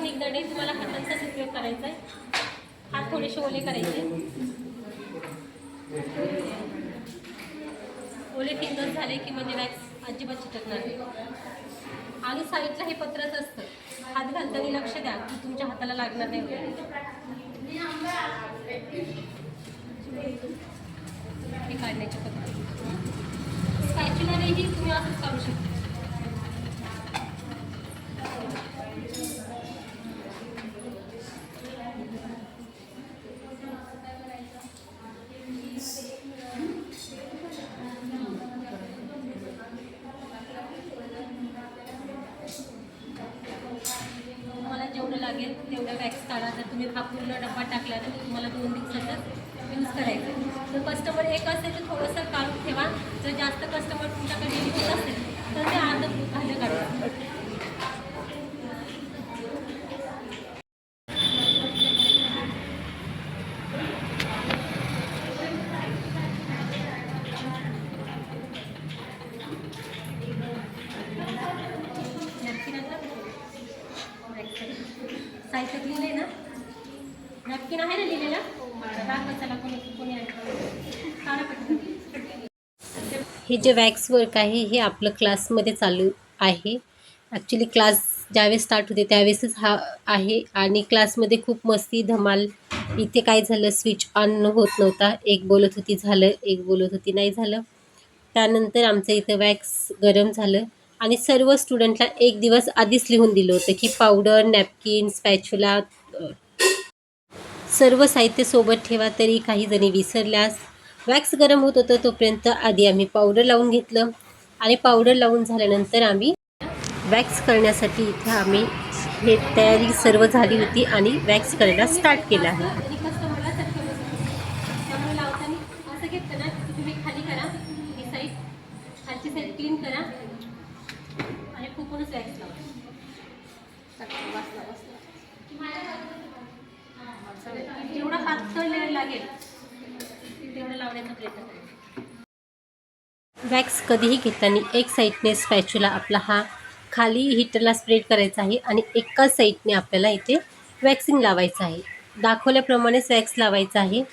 Technique दंडे तुम्हाला हातांचाच उपयोग करायचा आहे. हात थोडेसे ओले करायचे, ओले फिंगर्स झाले की म्हणजे वॅक्स अजिबात चिटकणार नाही. आणि साईडला हे पत्रच असतं, हात घालताना लक्ष द्या की तुमच्या हाताला लागणार नाही हे काढण्याची पद्धत. स्पॅच्युलानेही तुम्ही असंच काढू शकता. तुम्हाला जेवढं लागेल तेवढं वॅक्स काढा. जर तुम्ही हा पूर्ण डब्बा टाकला तर तुम्हाला 2 दिवसातच यूज करायचं. जर कस्टमर एक असेल तर थोडंसं काढून ठेवा. जर जास्त कस्टमर तुमच्याकडे येत असेल तर ते अर्धं काढा. साहित्यात लिहिले ना, नॅपकिन आहे ना लिहिलेला, दाखवायला कोणी हे जे वॅक्स वर्क आहे हे आपलं क्लासमध्ये चालू आहे. ॲक्च्युली क्लास ज्यावेळेस स्टार्ट होते त्यावेळेसच हा आहे आणि क्लासमध्ये खूप मस्ती धमाल. इथे काय झालं, स्विच ऑन होत नव्हता. एक बोलत होती झालं, एक बोलत होती नाही झालं. त्यानंतर आमचं इथं वॅक्स गरम झालं आणि सर्व स्टुडंटला एक दिवस आधीच लिहून दिलं होतं की पावडर, नॅपकिन, स्पॅच्युला सर्व साहित्य सोबत ठेवा. तरी काही जणी विसरल्यास. वॅक्स गरम होत होतं तोपर्यंत आधी आम्ही पावडर लावून घेतलं आणि पावडर लावून झाल्यानंतर आम्ही वॅक्स करण्यासाठी इथे आम्ही हे तयारी सर्व झाली होती आणि वॅक्स करायला स्टार्ट केलं आहे. त्यामुळे लावताना असं घेतलं ना की तुम्ही खाली करा, ही साईड खालची साईड क्लीन करा आणि खूपच वॅक्स लावा. जेवढा पातळ लेअर लागेल तेवढं लावण्याचा प्रयत्न करा. वॅक्स कधीही घेताना एक साईडने स्पॅच्युला आपला हा खाली हीटरला स्प्रेड करायचा आहे आणि एकाच साईडने आपल्याला इथे वॅक्सिंग लावायचं आहे. दाखवल्याप्रमाणेच वॅक्स लावायचा आहे.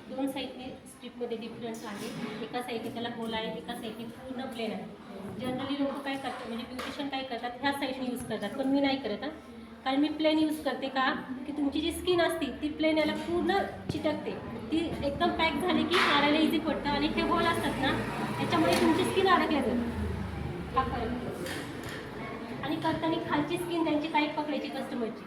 दोन साईडने स्ट्रीपमध्ये डिफरन्स आहे. एका साईडने त्याला गोल आहे, एका साईडने पूर्ण प्लेन आहे. जनरली लोक काय करतात, म्हणजे ब्युटिशियन काय करतात, ह्या साईडने यूज करतात, पण मी नाही करत. कारण मी प्लेन यूज करते का की तुमची जी स्किन असते ती प्लेन याला पूर्ण चिटकते. ती एकदम पॅक झाली की काढायला इझी पडतं आणि हे होल असतात ना त्याच्यामुळे तुमची स्किन अडकल्या जाते. हा फरक. आणि करताना खालची स्किन त्यांची टाईट पकडायची कस्टमरची.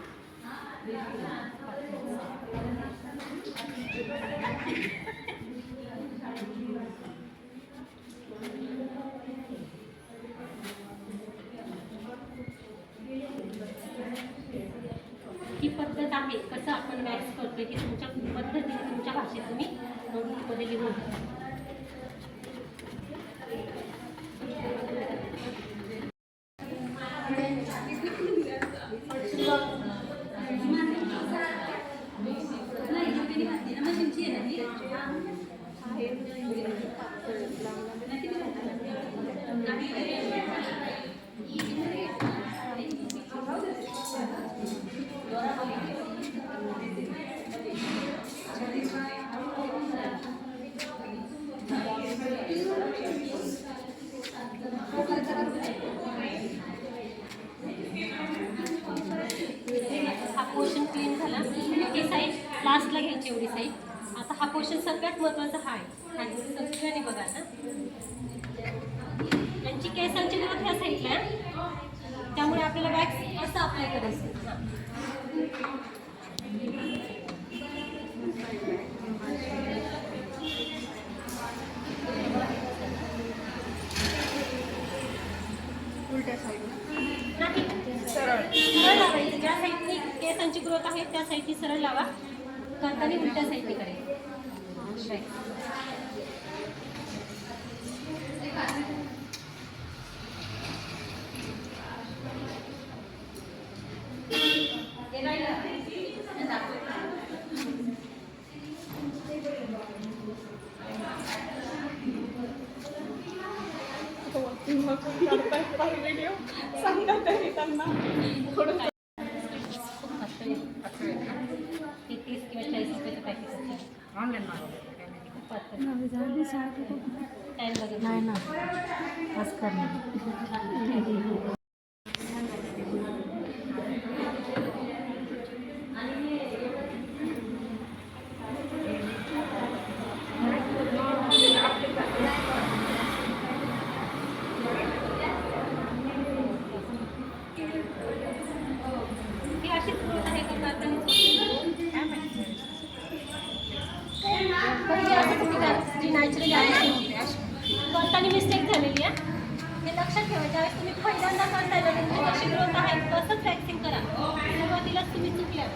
ही पद्धत आहे कसं आपण वॅक्स करतोय की तुमच्या पद्धतीने तुमच्या भाषेत तुम्ही नोटबुकमध्ये लिहून घ्या. हा पोर्शन क्लीन झाला. ही साईड लास्टला घ्यायची एवढी साईड. आता हा पोर्शन सगळ्यात महत्त्वाचा हा आहे. सगळ्यांनी बघा ना, यांची केसांची ग्रोथ ह्या साईडला आहे, त्यामुळे आपल्याला वॅक्स असं अप्लाय करायचं. उलट्या साईड नाही, सरळ लावायचं. ज्या साईडनी केसांची ग्रोथ आहे त्या साईडनी सरळ लावा. करताना उलट्या साईडने करायचं. व्हिडिओ सांगा तरी त्यांना थोडं खूप पातळ ते 30 किंवा 40 रुपयाचं पॅकेट असते. ऑनलाईन मागवलं खूप पातळ टाईम लागेल. नाही ना आज करणार ती अशीच हे करतात आणि पण हे असं कुठे काय जी नॅचरली आहे करताना मिस्टेक झालेली आहे. हे लक्षात ठेवा, ज्यावेळेस तुम्ही पहिल्यांदा करताय ना तुमची कशी ग्रोथ आहे तसंच वॅक्सिंग करा. सुरुवातीलाच तुम्ही चुकल्या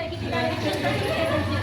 की ती डायरेक्शन कशी ठेवायची.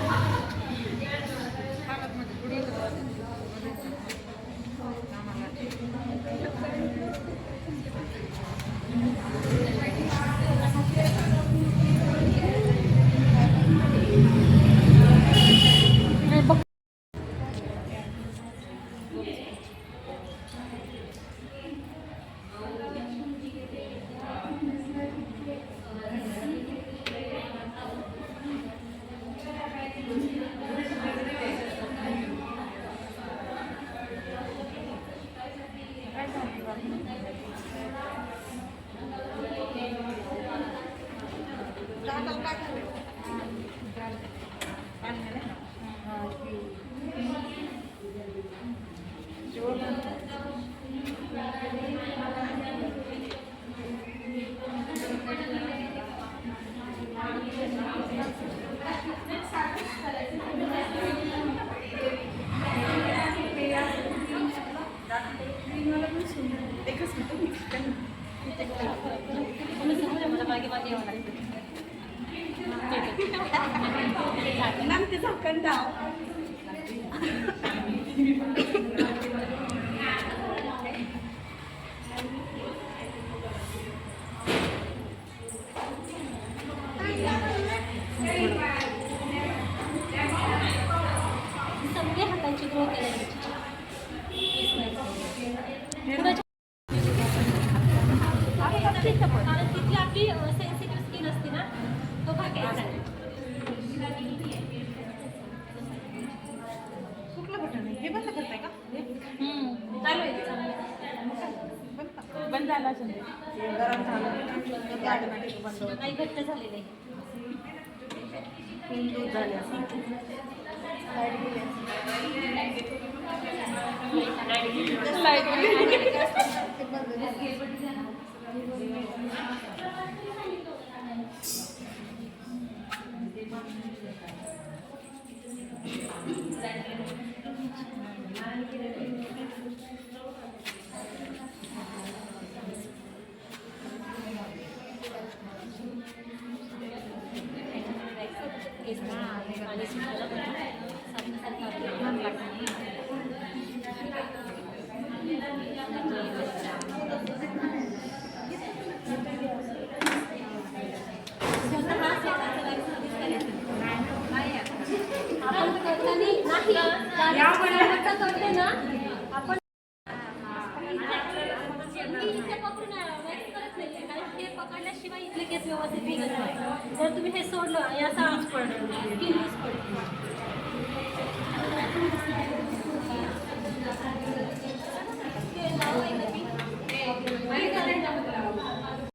मला मागे मागे यावं लागतं. ते झाकण द्या. सगळे हातांची ग्रोथ करायची. कारण तिथली आपली सेन्सिटिव्ह स्किन असते ना, तो भाग घ्यायचा आहे. कुठलं बटन आहे हे बंद करताय का? चालू आहे, चालू आहे. बंद झाला असेल ते. गरम झालं ते ऑटोमॅटिक बंद होतं. नाही घट्ट झालेलं आहे. दूध झाले असं आणि सुद्धा आपण करतो ना आपण हे पकडल्याशिवाय इथले केस व्यवस्थित निघत नाही. जर तुम्ही हे सोडलं याचा आवाज पडणार स्किन यूज पडते.